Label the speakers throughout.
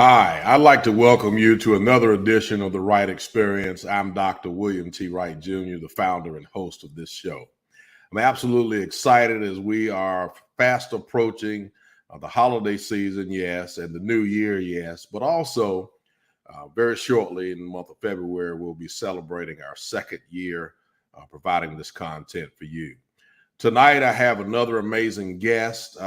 Speaker 1: Hi, I'd like to welcome you to another edition of the Wright Experience. I'm Dr. William T. Wright Jr., the founder and host of this show. I'm absolutely excited as we are fast approaching the holiday season, yes, and the new year, yes, but also very shortly in the month of February, we'll be celebrating our second year providing this content for you. Tonight, I have another amazing guest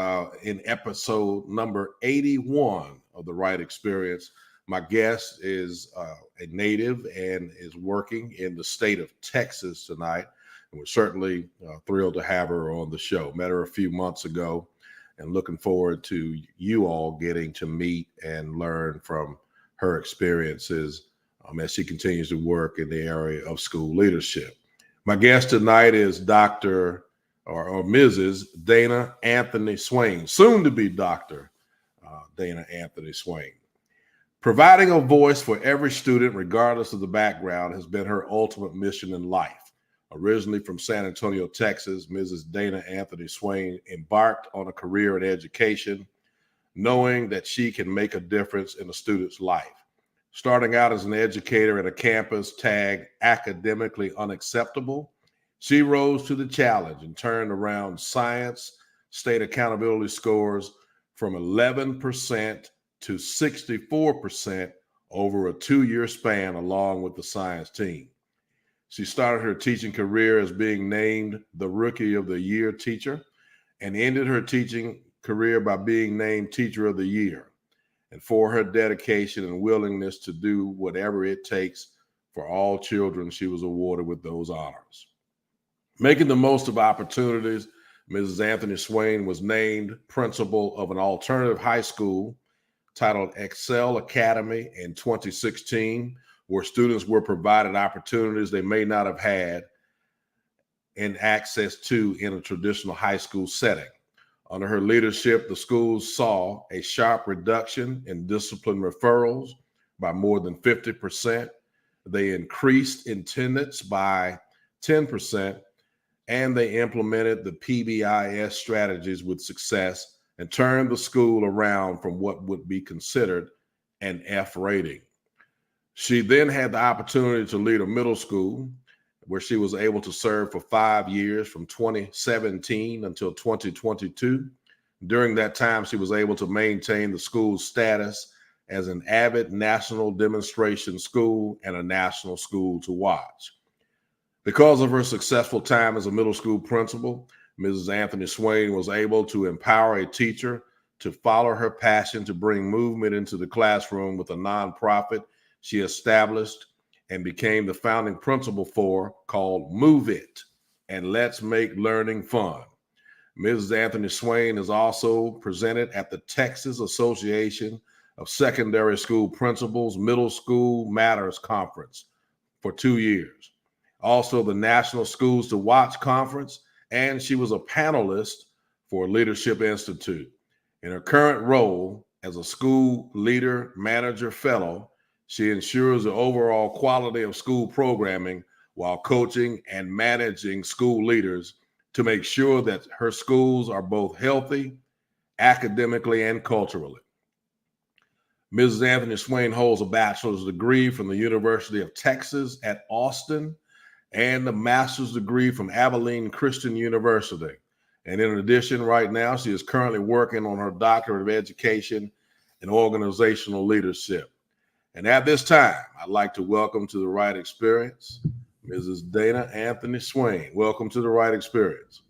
Speaker 1: in episode number 81 of the Wright Experience. My guest is a native and is working in the state of Texas tonight. And we're certainly thrilled to have her on the show. Met her a few months ago and looking forward to you all getting to meet and learn from her experiences as she continues to work in the area of school leadership. My guest tonight is Dr. or Mrs. Dayna Anthony-Swain, soon to be Dr. Dayna Anthony-Swain. Providing a voice for every student, regardless of the background, has been her ultimate mission in life. Originally from San Antonio, Texas, Mrs. Dayna Anthony-Swain embarked on a career in education, knowing that she can make a difference in a student's life. Starting out as an educator at a campus tagged academically unacceptable, she rose to the challenge and turned around science state accountability scores from 11% to 64% over a 2-year span along with the science team. She started her teaching career as being named the Rookie of the Year teacher and ended her teaching career by being named Teacher of the Year. And for her dedication and willingness to do whatever it takes for all children, she was awarded with those honors. Making the most of opportunities, Mrs. Anthony-Swain was named principal of an alternative high school titled Excel Academy in 2016, where students were provided opportunities they may not have had and access to in a traditional high school setting. Under her leadership, the schools saw a sharp reduction in discipline referrals by more than 50%. They increased attendance by 10%. And they implemented the PBIS strategies with success and turned the school around from what would be considered an F rating. She then had the opportunity to lead a middle school where she was able to serve for 5 years from 2017 until 2022. During that time, she was able to maintain the school's status as an avid national demonstration school and a national school to watch. Because of her successful time as a middle school principal, Mrs. Anthony-Swain was able to empower a teacher to follow her passion to bring movement into the classroom with a nonprofit she established and became the founding principal for, called Move It and Let's Make Learning Fun. Mrs. Anthony-Swain is also presented at the Texas Association of Secondary School Principals Middle School Matters Conference for 2 years. Also the National Schools to Watch Conference, and she was a panelist for Leadership Institute. In her current role as a school leader manager fellow, she ensures the overall quality of school programming while coaching and managing school leaders to make sure that her schools are both healthy academically and culturally. Mrs. Anthony-Swain holds a bachelor's degree from the University of Texas at Austin and a master's degree from Abilene Christian University. And in addition, right now, she is currently working on her doctorate of education in organizational leadership. And at this time, I'd like to welcome to the Wright Experience, Mrs. Dayna Anthony-Swain. Welcome to the Wright Experience.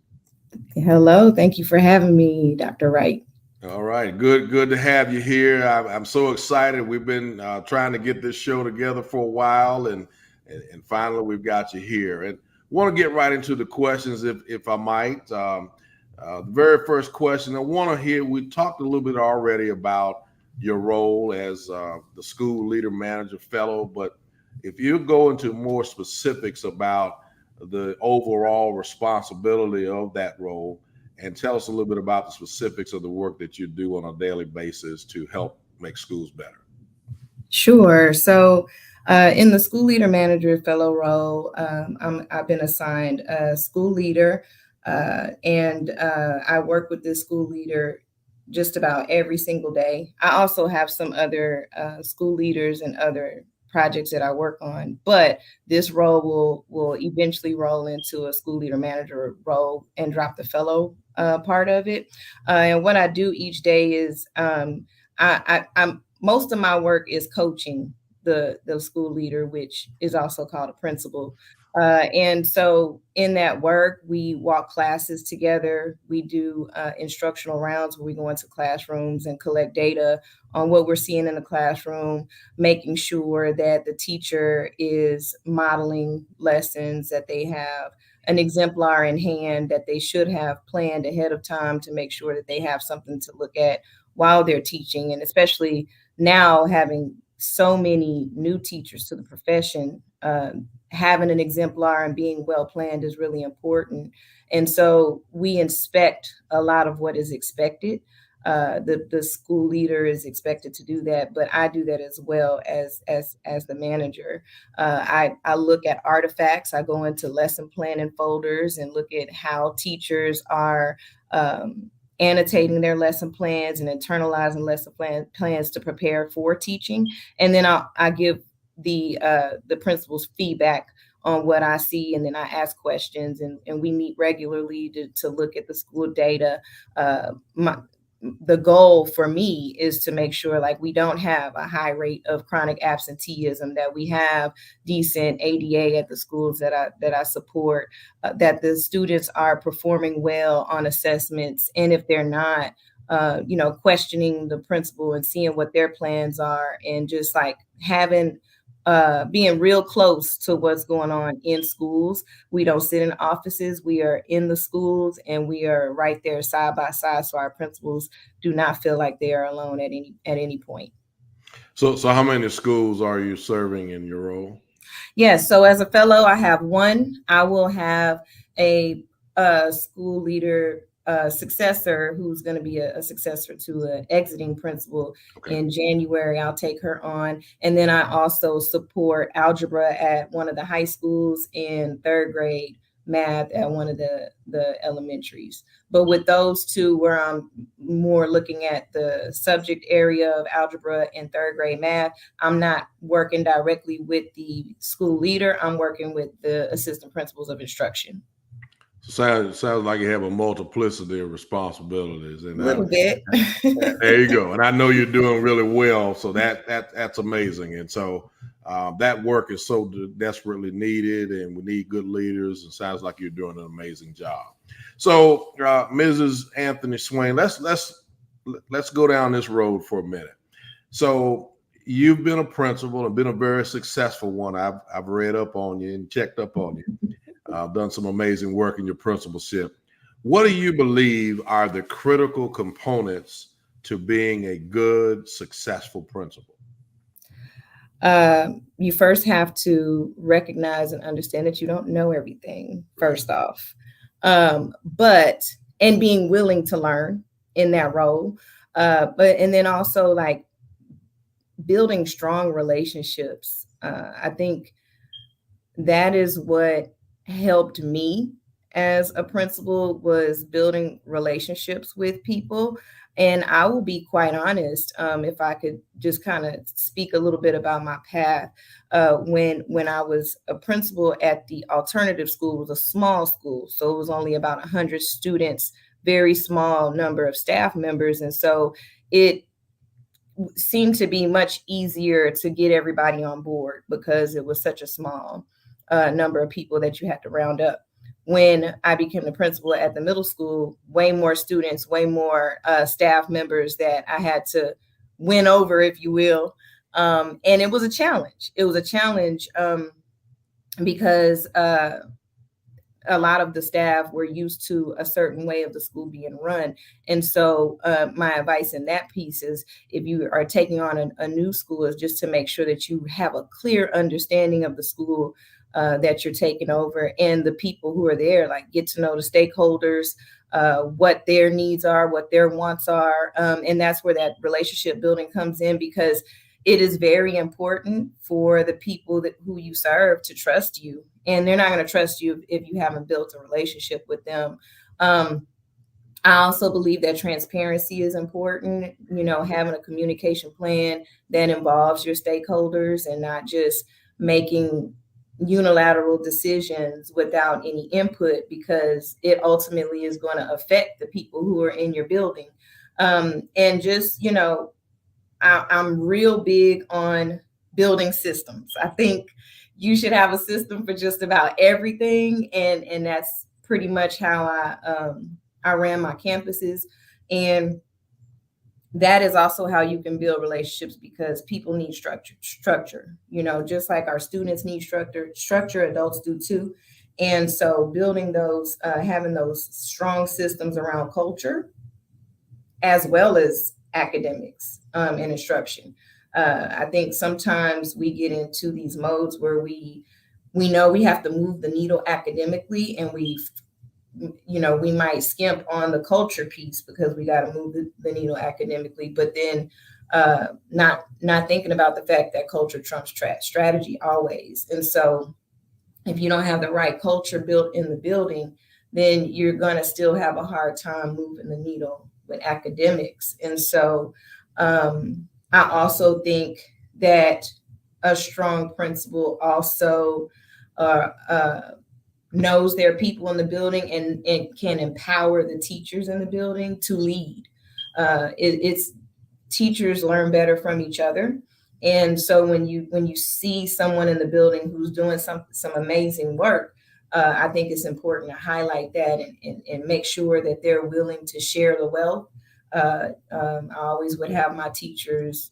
Speaker 2: Hello, thank you for having me, Dr. Wright.
Speaker 1: All right, good to have you here. I'm so excited. We've been trying to get this show together for a while, and finally we've got you here. And want to get right into the questions, if I might. The very first question I want to hear, we talked a little bit already about your role as the school leader manager fellow, but if you go into more specifics about the overall responsibility of that role, and tell us a little bit about the specifics of the work that you do on a daily basis to help make schools better.
Speaker 2: Sure. So in the school leader manager fellow role, I've been assigned a school leader, and I work with this school leader just about every single day. I also have some other school leaders and other projects that I work on, but this role will eventually roll into a school leader manager role and drop the fellow part of it. And what I do each day is I'm most of my work is coaching the school leader, which is also called a principal. And so in that work, we walk classes together. We do instructional rounds where we go into classrooms and collect data on what we're seeing in the classroom, making sure that the teacher is modeling lessons, that they have an exemplar in hand, that they should have planned ahead of time to make sure that they have something to look at while they're teaching. And especially now, having so many new teachers to the profession, having an exemplar and being well planned is really important. And so we inspect a lot of what is expected. The school leader is expected to do that, but I do that as well as the manager. I look at artifacts. I go into lesson planning folders and look at how teachers are annotating their lesson plans and internalizing lesson plans to prepare for teaching. And then I give the principal's feedback on what I see, and then I ask questions, and we meet regularly to look at the school data. The goal for me is to make sure like we don't have a high rate of chronic absenteeism, that we have decent ADA at the schools that I support, that the students are performing well on assessments, and if they're not, questioning the principal and seeing what their plans are, and just like having being real close to what's going on in schools. We don't sit in offices. We are in the schools, and we are right there side by side, so our principals do not feel like they are alone at any point.
Speaker 1: So how many schools are you serving in your role?
Speaker 2: Yes. So as a fellow, I have one. I will have a school leader successor who's going to be a successor to an exiting principal in January. I'll take her on. And then I also support algebra at one of the high schools and third grade math at one of the elementaries. But with those two, where I'm more looking at the subject area of algebra and third grade math, I'm not working directly with the school leader. I'm working with the assistant principals of instruction.
Speaker 1: Sounds like you have a multiplicity of responsibilities, and
Speaker 2: a little bit.
Speaker 1: There you go. And I know you're doing really well, so that's amazing. And so that work is so desperately needed, and we need good leaders. It sounds like you're doing an amazing job. So, Mrs. Anthony-Swain, let's go down this road for a minute. So, you've been a principal and been a very successful one. I've read up on you and checked up on you. Done some amazing work in your principalship. What do you believe are the critical components to being a good, successful principal?
Speaker 2: You first have to recognize and understand that you don't know everything, first off. And being willing to learn in that role. And then also like building strong relationships. I think that is what helped me as a principal, was building relationships with people. And I will be quite honest, if I could just kind of speak a little bit about my path. When I was a principal at the alternative school, it was a small school, so it was only about 100 students, very small number of staff members. And so it seemed to be much easier to get everybody on board because it was such a small number of people that you had to round up. When I became the principal at the middle school, way more students, way more staff members that I had to win over, if you will. And it was a challenge. It was a challenge because a lot of the staff were used to a certain way of the school being run. And so my advice in that piece is, if you are taking on a new school, is just to make sure that you have a clear understanding of the school that you're taking over, and the people who are there, like get to know the stakeholders, what their needs are, what their wants are. And that's where that relationship building comes in, because it is very important for the people who you serve to trust you. And they're not going to trust you if you haven't built a relationship with them. I also believe that transparency is important, having a communication plan that involves your stakeholders and not just making unilateral decisions without any input, because it ultimately is going to affect the people who are in your building. And just, I'm real big on building systems. I think you should have a system for just about everything, and that's pretty much how I ran my campuses. And that is also how you can build relationships, because people need structure, just like our students need structure, adults do too. And so building those, having those strong systems around culture, as well as academics and instruction. I think sometimes we get into these modes where we know we have to move the needle academically, and we might skimp on the culture piece because we got to move the needle academically, but then not thinking about the fact that culture trumps strategy always. And so if you don't have the right culture built in the building, then you're going to still have a hard time moving the needle with academics. And so I also think that a strong principal also knows there are people in the building and can empower the teachers in the building to lead. It's teachers learn better from each other. And so when you see someone in the building who's doing some amazing work, I think it's important to highlight that and make sure that they're willing to share the wealth. I always would have my teachers,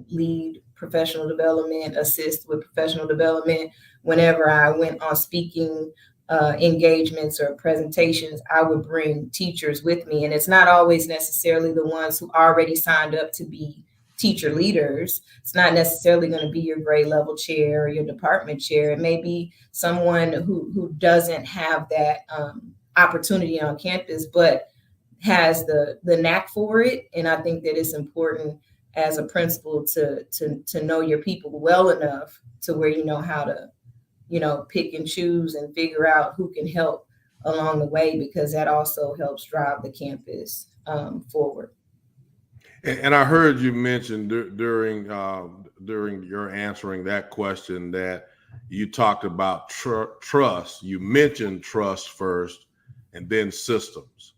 Speaker 2: lead professional development, assist with professional development. Whenever I went on speaking engagements or presentations, I would bring teachers with me. And it's not always necessarily the ones who already signed up to be teacher leaders. It's not necessarily going to be your grade level chair or your department chair. It may be someone who doesn't have that opportunity on campus, but has the knack for it. And I think that it's important as a principal to know your people well enough to where you know how to, pick and choose and figure out who can help along the way, because that also helps drive the campus forward.
Speaker 1: And I heard you mention during your answering that question that you talked about trust. You mentioned trust first and then systems.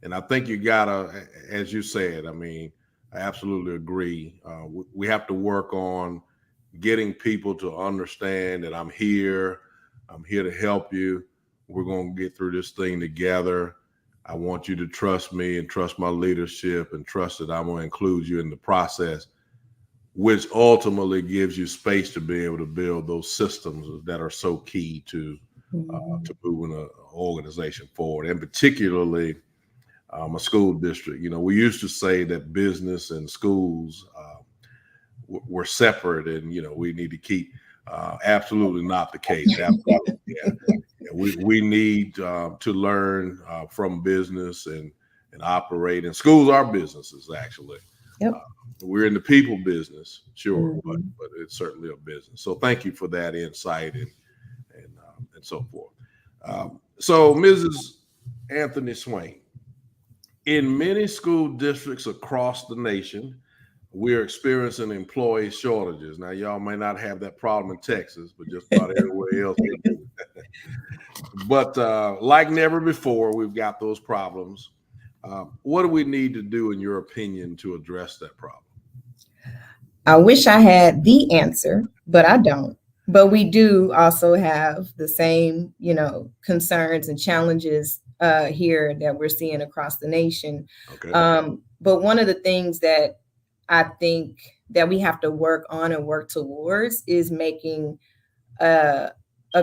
Speaker 1: And I think you gotta, as you said, I absolutely agree. We have to work on getting people to understand that I'm here to help you. We're going to get through this thing together. I want you to trust me and trust my leadership and trust that I'm going to include you in the process, which ultimately gives you space to be able to build those systems that are so key to moving an organization forward, and particularly a school district. We used to say that business and schools were separate, and we need to keep. Absolutely not the case. Absolutely, yeah. We need to learn from business and operate. And schools are businesses, actually.
Speaker 2: Yep.
Speaker 1: We're in the people business, sure, but it's certainly a business. So thank you for that insight and so forth. So Mrs. Anthony-Swain, in many school districts across the nation, we're experiencing employee shortages. Now, y'all may not have that problem in Texas, but just about everywhere else they do. But like never before, we've got those problems. What do we need to do, in your opinion, to address that problem?
Speaker 2: I wish I had the answer, but I don't. But we do also have the same, concerns and challenges here that we're seeing across the nation. Okay. But one of the things that I think that we have to work on and work towards is making a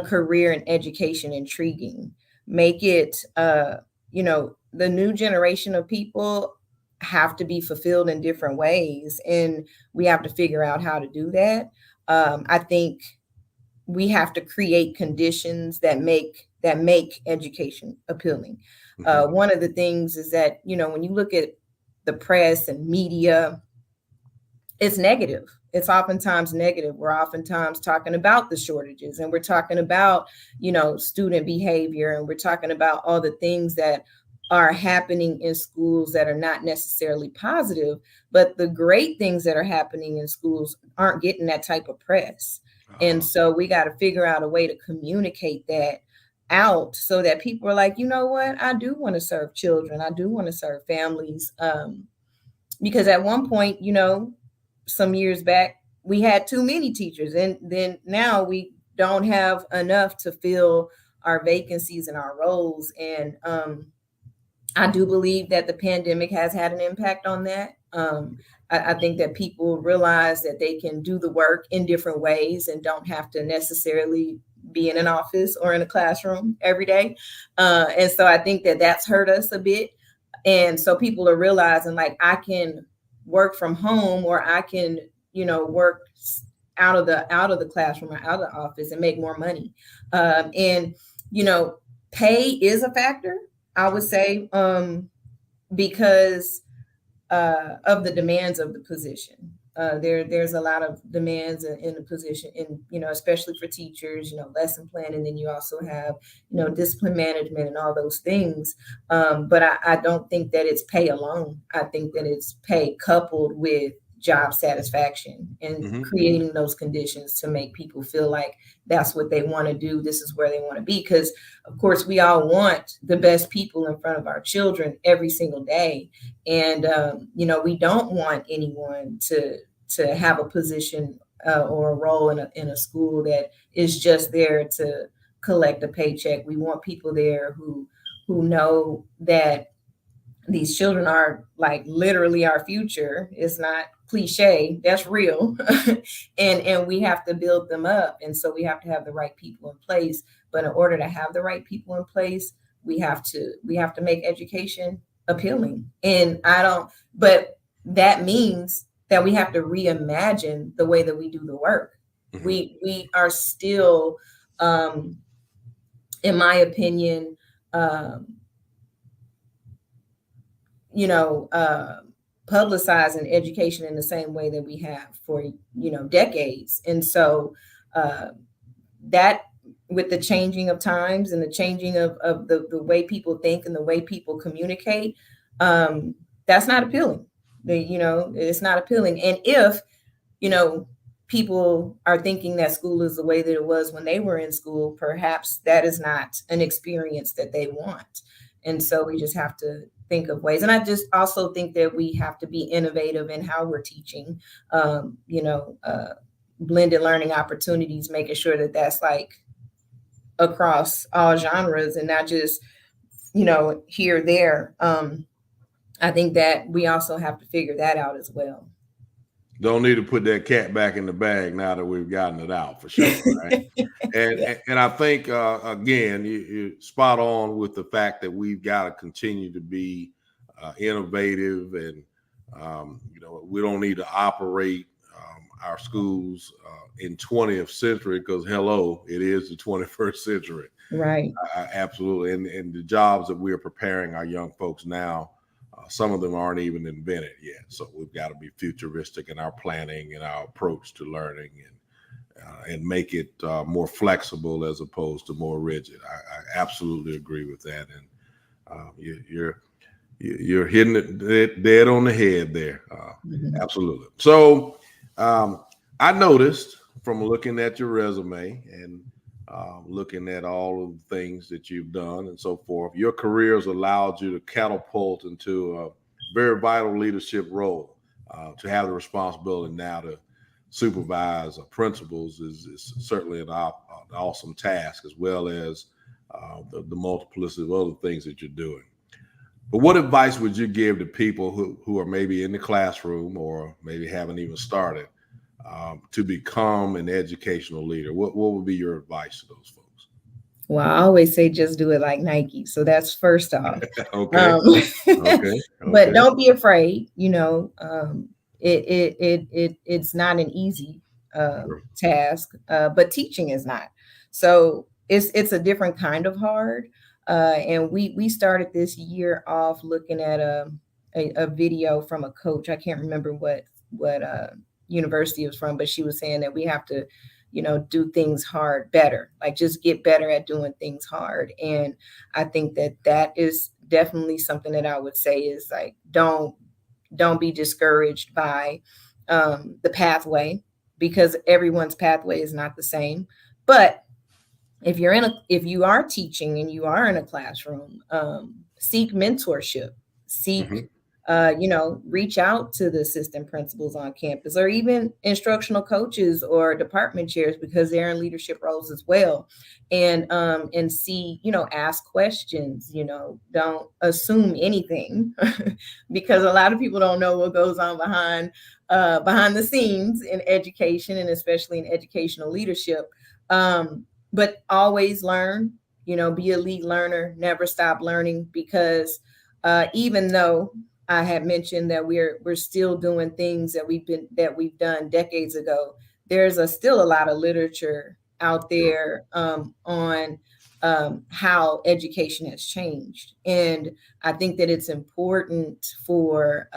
Speaker 2: career in education intriguing. Make it, the new generation of people have to be fulfilled in different ways, and we have to figure out how to do that. I think we have to create conditions that make education appealing. One of the things is that, when you look at the press and media, it's negative. It's oftentimes negative. We're oftentimes talking about the shortages, and we're talking about, student behavior, and we're talking about all the things that are happening in schools that are not necessarily positive, but the great things that are happening in schools aren't getting that type of press. And so we got to figure out a way to communicate that out so that people are like, you know what, I do want to serve children. I do want to serve families. Because at one point, some years back, we had too many teachers, and then now we don't have enough to fill our vacancies and our roles. And I do believe that the pandemic has had an impact on that. I think that people realize that they can do the work in different ways and don't have to necessarily be in an office or in a classroom every day. And so I think that that's hurt us a bit. And so people are realizing, like, I can work from home, or I can, work out of the classroom or out of the office and make more money. And pay is a factor, I would say, because of the demands of the position. There's a lot of demands in the position, and especially for teachers, lesson planning. Then you also have discipline management and all those things. But I don't think that it's pay alone. I think that it's pay coupled with job satisfaction and creating those conditions to make people feel like that's what they want to do. This is where they want to be. Because of course we all want the best people in front of our children every single day. And, we don't want anyone to have a position or a role in a school that is just there to collect a paycheck. We want people there who know that these children are like literally our future. It's not cliche, that's real. and we have to build them up. And so we have to have the right people in place. But in order to have the right people in place, we have to make education appealing. But that means that we have to reimagine the way that we do the work. We are still, in my opinion, publicizing education in the same way that we have for decades. And so that, with the changing of times and the changing of the way people think and the way people communicate, that's not appealing. It's not appealing. And if people are thinking that school is the way that it was when they were in school, perhaps that is not an experience that they want. And so we just have to think of ways. And I just also think that we have to be innovative in how we're teaching, blended learning opportunities, making sure that that's like across all genres and not just, here, there. I think that we also have to figure that out as well.
Speaker 1: Don't need to put that cat back in the bag now that we've gotten it out, for sure. Right? And I think, again, you're spot on with the fact that we've got to continue to be innovative, and, we don't need to operate our schools in 20th century, because, hello, it is the 21st century.
Speaker 2: Right.
Speaker 1: Absolutely. And the jobs that we're preparing our young folks now, some of them aren't even invented yet. So we've got to be futuristic in our planning and our approach to learning, and make it more flexible as opposed to more rigid. I absolutely agree with that. And you're hitting it dead on the head there. Absolutely. So I noticed from looking at your resume and looking at all of the things that you've done and so forth, your career has allowed you to catapult into a very vital leadership role. To have the responsibility now to supervise principals is certainly an awesome task, as well as the multiplicity of other things that you're doing. But what advice would you give to people who are maybe in the classroom or maybe haven't even started to become an educational leader? What would be your advice to those folks?
Speaker 2: Well, I always say just do it like Nike. So that's first off.
Speaker 1: Okay.
Speaker 2: But don't be afraid. It's not an easy task, but teaching is not. So it's a different kind of hard. And we started this year off looking at a video from a coach. I can't remember what university it was from, but she was saying that we have to, do things hard better, like just get better at doing things hard. And I think that definitely something that I would say is like, don't be discouraged by the pathway, because everyone's pathway is not the same. But if you are teaching and you are in a classroom, seek mentorship, seek,
Speaker 1: Mhm.
Speaker 2: reach out to the assistant principals on campus, or even instructional coaches or department chairs, because they're in leadership roles as well. And see, ask questions, don't assume anything because a lot of people don't know what goes on behind the scenes in education, and especially in educational leadership. But always learn, be a lead learner, never stop learning, because even though I had mentioned that we're still doing things that we've done decades ago, there's still a lot of literature out
Speaker 1: Sure.
Speaker 2: there on how education has changed. And I think that it's important for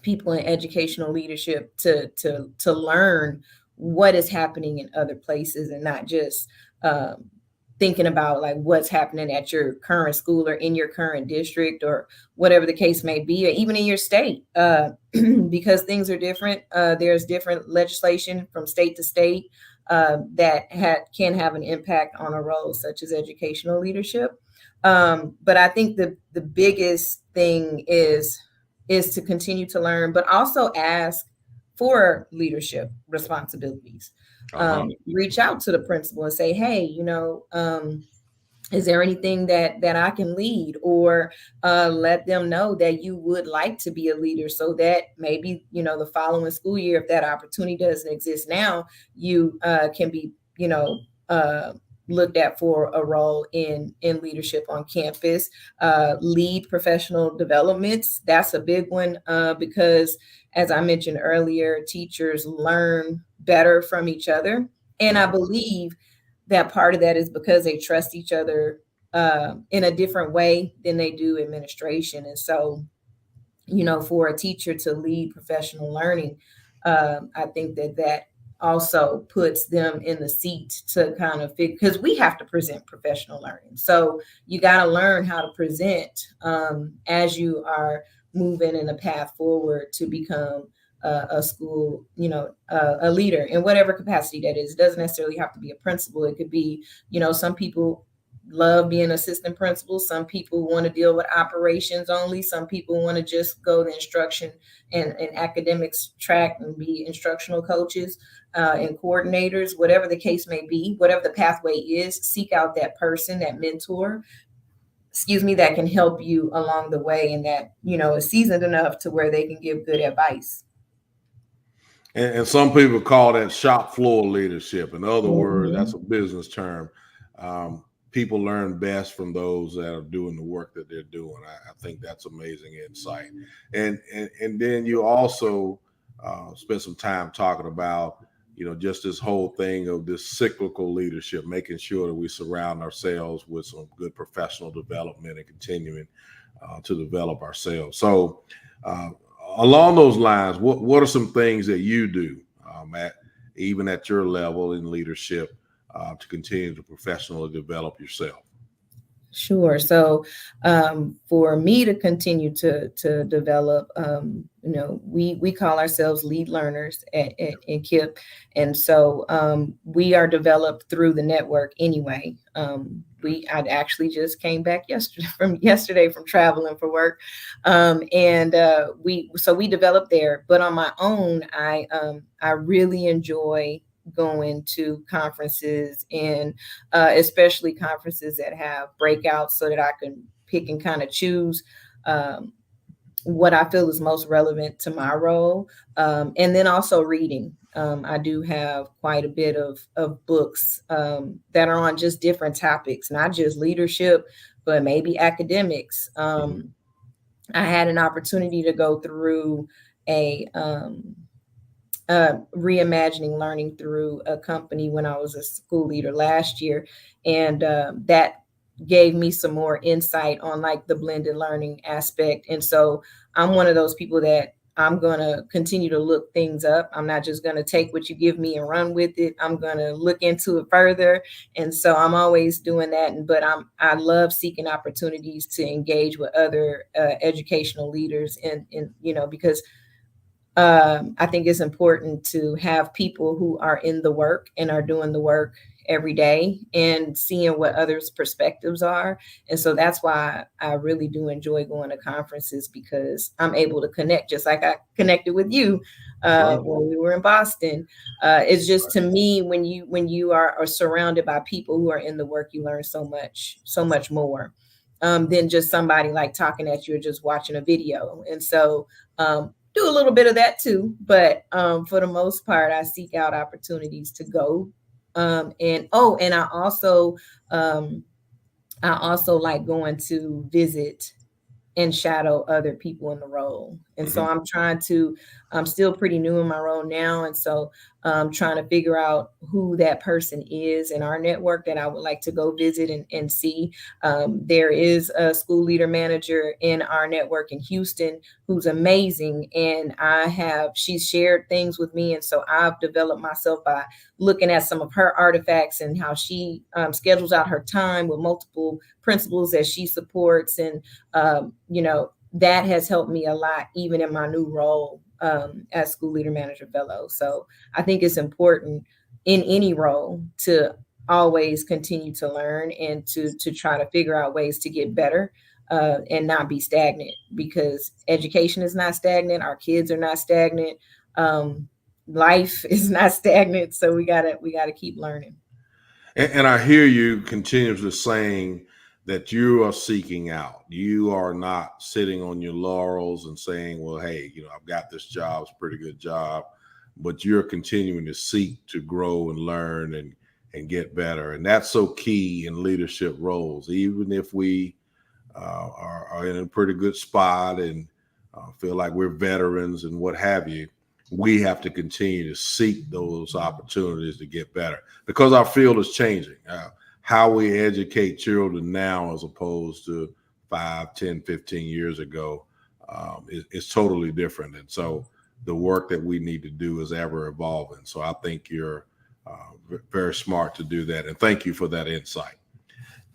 Speaker 2: people in educational leadership to learn what is happening in other places, and not just thinking about like what's happening at your current school or in your current district, or whatever the case may be, or even in your state, because things are different. There's different legislation from state to state that can have an impact on a role such as educational leadership. But I think the biggest thing is to continue to learn, but also ask for leadership responsibilities.
Speaker 1: Uh-huh.
Speaker 2: Reach out to the principal and say, hey, is there anything that I can lead? Or let them know that you would like to be a leader, so that maybe, the following school year, if that opportunity doesn't exist now, you can be, uh, looked at for a role in leadership on campus. Lead professional developments, that's a big one, because as I mentioned earlier, teachers learn better from each other. And I
Speaker 1: Mhm.
Speaker 2: believe that part of that is because they trust each other in a different way than they do administration. And so, for a teacher to lead professional learning, I think that also puts them in the seat to kind of because we have to present professional learning. So you got to learn how to present as you are moving in a path forward to become a school, a leader in whatever capacity that is. It doesn't necessarily have to be a principal. It could be, some people love being assistant principals. Some people want to deal with operations only. Some people want to just go the instruction and academics track and be instructional coaches and coordinators, whatever the case may be, whatever the pathway is. Seek out that person, that mentor, that can help you along the way, and that, is seasoned enough to where they can give good advice.
Speaker 1: And some people call that shop floor leadership. In other words, that's
Speaker 2: Mhm.
Speaker 1: a business term. People learn best from those that are doing the work that they're doing. I think that's amazing insight. And then you also spend some time talking about, just this whole thing of this cyclical leadership, making sure that we surround ourselves with some good professional development and continuing to develop ourselves. So, uh, along those lines, what are some things that you do at even at your level in leadership to continue to professionally develop yourself?
Speaker 2: Sure. So, for me to continue to develop, we call ourselves lead learners in KIPP, and so we are developed through the network anyway. I actually just came back yesterday from traveling for work, and we developed there. But on my own, I really enjoy going to conferences, and especially conferences that have breakouts, so that I can pick and kind of choose what I feel is most relevant to my role. And then also reading. I do have quite a bit of books that are on just different topics, not just leadership, but maybe academics.
Speaker 1: Mhm.
Speaker 2: I had an opportunity to go through a reimagining learning through a company when I was a school leader last year, and that gave me some more insight on like the blended learning aspect. And so I'm one of those people that I'm going to continue to look things up. I'm not just going to take what you give me and run with it. I'm going to look into it further. And so I'm always doing that. But I love seeking opportunities to engage with other educational leaders and because I think it's important to have people who are in the work and are doing the work every day and seeing what others' perspectives are. And so that's why I really do enjoy going to conferences, because I'm able to connect, just like I connected with you when we were in Boston. It's just, to me, when you are surrounded by people who are in the work, you learn so much more than just somebody like talking at you or just watching a video. And so do a little bit of that too, but for the most part, I seek out opportunities to go. And I also like going to visit and shadow other people in the role. And so I'm still pretty new in my role now. And so I'm trying to figure out who that person is in our network that I would like to go visit and see. There is a school leader manager in our network in Houston who's amazing. And she's shared things with me. And so I've developed myself by looking at some of her artifacts and how she schedules out her time with multiple principals that she supports. And, that has helped me a lot, even in my new role as school leader manager fellow. So I think it's important in any role to always continue to learn and to try to figure out ways to get better and not be stagnant, because education is not stagnant. Our kids are not stagnant. Life is not stagnant. So we gotta keep learning.
Speaker 1: And I hear you continuously saying that you are seeking out. You are not sitting on your laurels and saying, well, hey, I've got this job, it's a pretty good job, but you're continuing to seek to grow and learn and get better. And that's so key in leadership roles. Even if we are in a pretty good spot and feel like we're veterans and what have you, we have to continue to seek those opportunities to get better, because our field is changing. How we educate children now as opposed to 5, 10, 15 years ago is totally different. And so the work that we need to do is ever evolving. So I think you're very smart to do that. And thank you for that insight.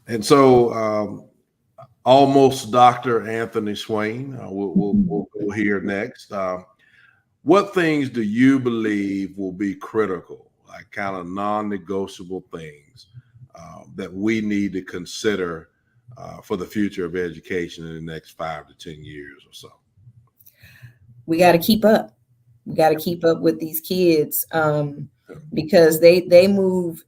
Speaker 1: And so almost Dr. Anthony-Swain, we'll go here next. What things do you believe will be critical, like kind of non-negotiable things that we need to consider for the future of education in the next 5 to 10 years or so?
Speaker 2: We got to keep up. We got to keep up with these kids because they move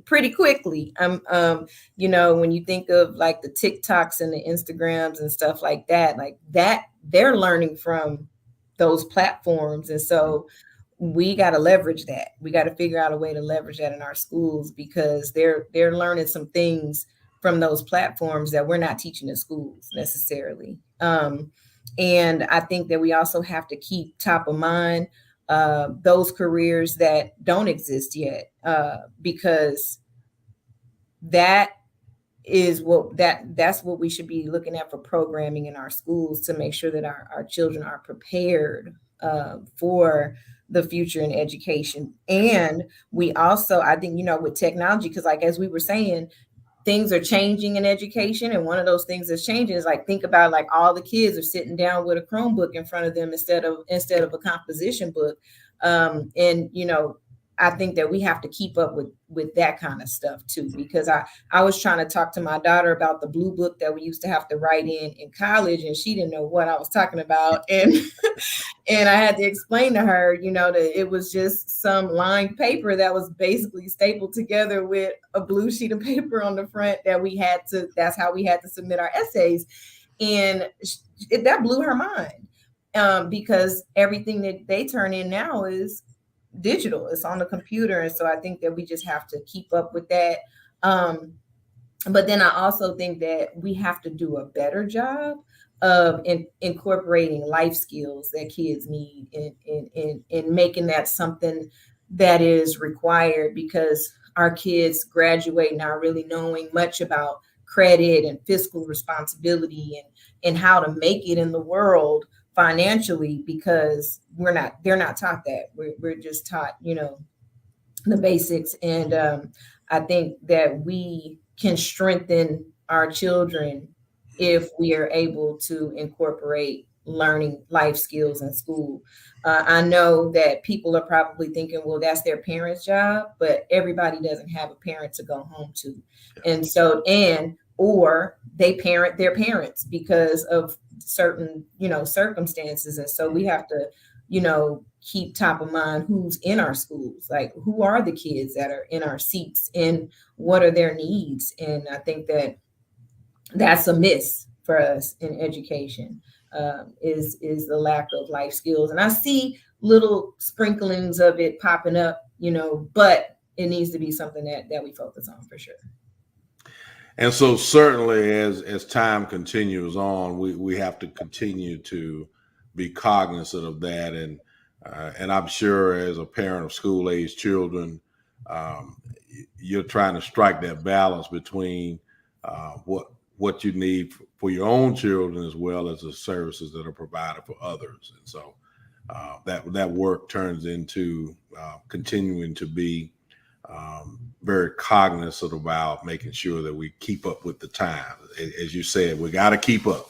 Speaker 2: pretty quickly. When you think of like the TikToks and the Instagrams and stuff like that, they're learning from those platforms. And so we got to leverage that. We got to figure out a way to leverage that in our schools, because they're learning some things from those platforms that we're not teaching in schools necessarily. And I think that we also have to keep top of mind those careers that don't exist yet, because that's what we should be looking at for programming in our schools, to make sure that our children are prepared for the future in education. And we also, I think, with technology, because like, as we were saying, things are changing in education. And one of those things that's changing is, like, think about, like, all the kids are sitting down with a Chromebook in front of them instead of a composition book. I think that we have to keep up with that kind of stuff too, because I was trying to talk to my daughter about the blue book that we used to have to write in college, and she didn't know what I was talking about. And and I had to explain to her, that it was just some lined paper that was basically stapled together with a blue sheet of paper on the front that's how we had to submit our essays. And that blew her mind, because everything that they turn in now is digital. It's on the computer. And so I think that we just have to keep up with that. But then I also think that we have to do a better job of incorporating life skills that kids need and making that something that is required, because our kids graduate not really knowing much about credit and fiscal responsibility and how to make it in the world financially, because they're not taught that. We're just taught, the basics. And I think that we can strengthen our children if we are able to incorporate learning life skills in school. I know that people are probably thinking, well, that's their parents' job, but everybody doesn't have a parent to go home to. And so, or they parent their parents because of certain, circumstances. And so we have to, keep top of mind who's in our schools, like who are the kids that are in our seats and what are their needs. And I think that that's a miss for us in education, is the lack of life skills. And I see little sprinklings of it popping up, but it needs to be something that we focus on for sure.
Speaker 1: And so certainly as time continues on, we have to continue to be cognizant of that. And I'm sure as a parent of school-age children, you're trying to strike that balance between what you need for your own children as well as the services that are provided for others. And so that work turns into continuing to be very cognizant about making sure that we keep up with the time. As you said, we got to keep up.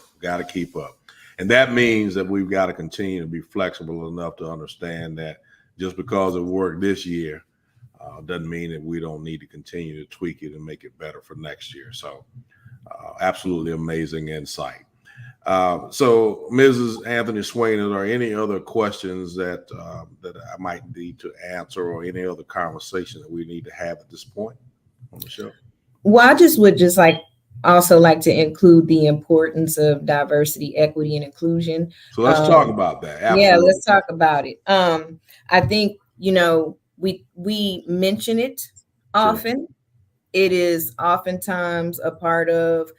Speaker 1: And that means that we've got to continue to be flexible enough to understand that just because it worked this year doesn't mean that we don't need to continue to tweak it and make it better for next year. So absolutely amazing insight. So Mrs. Anthony-Swain, are there any other questions that I might need to answer, or any other conversation that we need to have at this point on the show?
Speaker 2: Well, I would also like to include the importance of diversity, equity, and inclusion.
Speaker 1: So let's talk about that. Absolutely.
Speaker 2: Yeah, let's talk about it. I think, we mention it often. Sure. It is oftentimes a part of,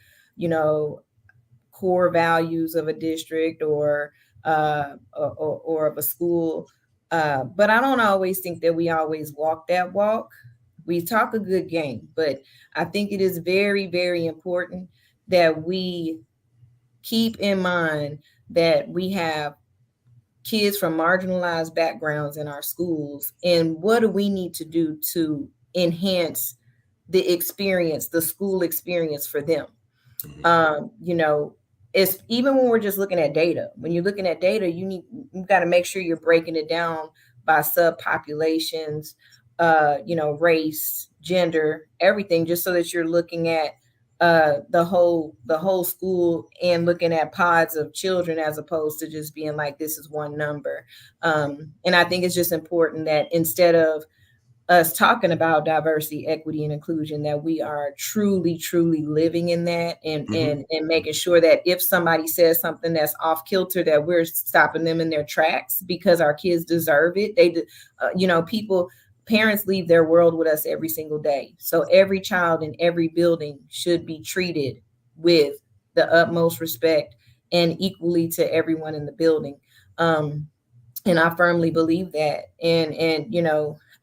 Speaker 2: core values of a district or of a school. But I don't always think that we always walk that walk. We talk a good game, but I think it is very, very important that we keep in mind that we have kids from marginalized backgrounds in our schools. And what do we need to do to enhance the experience, the school experience for them? It's even when we're just looking at data. When you're looking at data, you've got to make sure you're breaking it down by subpopulations, race, gender, everything, just so that you're looking at the whole school and looking at pods of children, as opposed to just being like, this is one number. And I think it's just important that instead of us talking about diversity, equity, and inclusion, that we are truly, truly living in that, and making sure that if somebody says something that's off kilter, that we're stopping them in their tracks, because our kids deserve it. Parents leave their world with us every single day. So every child in every building should be treated with the utmost respect and equally to everyone in the building. And I firmly believe that. And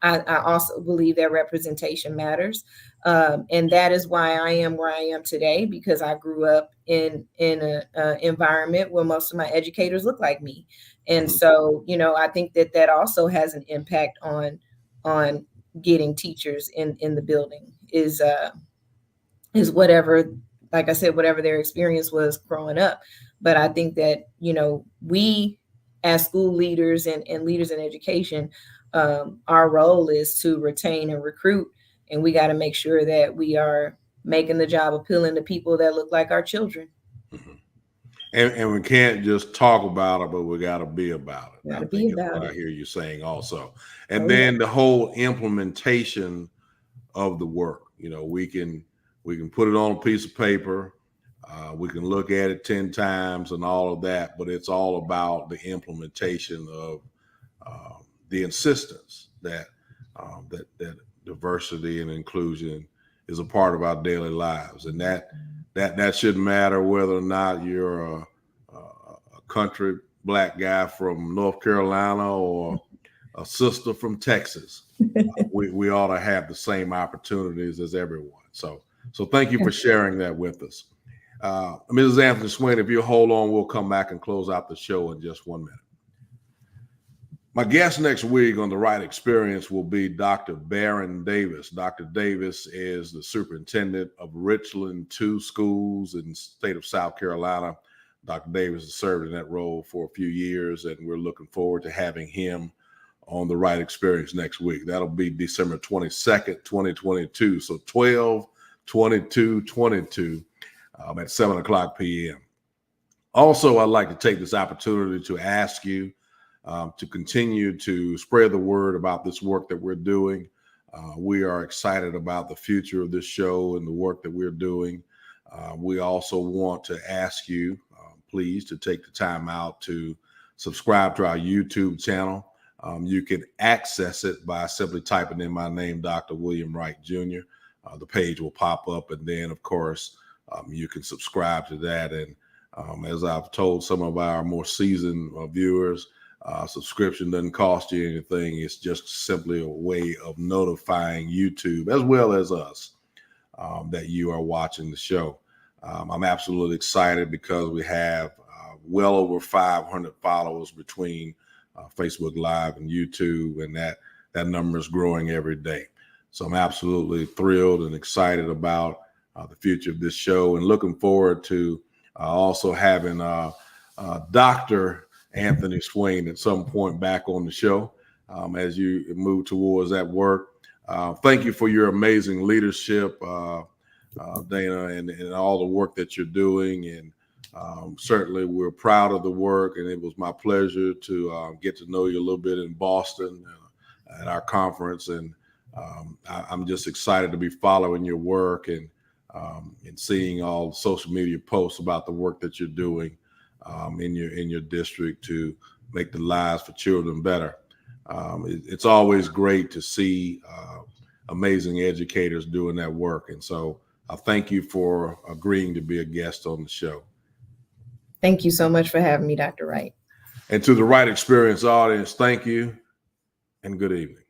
Speaker 2: I also believe that representation matters. And that is why I am where I am today, because I grew up in an environment where most of my educators look like me. And so, I think that also has an impact on getting teachers in the building, is whatever, like I said, whatever their experience was growing up. But I think that, we as school leaders and leaders in education, our role is to retain and recruit, and we got to make sure that we are making the job appealing to people that look like our children.
Speaker 1: And we can't just talk about it, but we got to be about it.
Speaker 2: I think is what
Speaker 1: I hear you saying also. And then the whole implementation of the work, we can put it on a piece of paper. We can look at it 10 times and all of that, but it's all about the implementation of the insistence that diversity and inclusion is a part of our daily lives. And that shouldn't matter whether or not you're a country black guy from North Carolina or a sister from Texas. We ought to have the same opportunities as everyone. So thank you for sharing that with us. Mrs. Anthony-Swain, if you hold on, we'll come back and close out the show in just 1 minute. My guest next week on the Wright Experience will be Dr. Baron Davis. Dr. Davis is the superintendent of Richland 2 schools in the state of South Carolina. Dr. Davis has served in that role for a few years, and we're looking forward to having him on the Wright Experience next week. That'll be December 22nd, 2022. So 12/22/22 at 7 o'clock p.m. Also, I'd like to take this opportunity to ask you to continue to spread the word about this work that we're doing. We are excited about the future of this show and the work that we're doing. We also want to ask you, please, to take the time out to subscribe to our YouTube channel. You can access it by simply typing in my name, Dr. William Wright Jr. The page will pop up, and then, of course, you can subscribe to that. And as I've told some of our more seasoned viewers, subscription doesn't cost you anything. It's just simply a way of notifying YouTube as well as us that you are watching the show. I'm absolutely excited because we have well over 500 followers between Facebook Live and YouTube, and that number is growing every day. So I'm absolutely thrilled and excited about the future of this show, and looking forward to also having Dr. Anthony-Swain at some point back on the show as you move towards that work. Thank you for your amazing leadership, Dayna, and all the work that you're doing. And certainly we're proud of the work, and it was my pleasure to get to know you a little bit in Boston at our conference. And I'm just excited to be following your work and seeing all the social media posts about the work that you're doing in your district to make the lives for children better. It's always great to see amazing educators doing that work. And so I thank you for agreeing to be a guest on the show.
Speaker 2: Thank you so much for having me, Dr. Wright.
Speaker 1: And to the Wright Experience audience, thank you and good evening.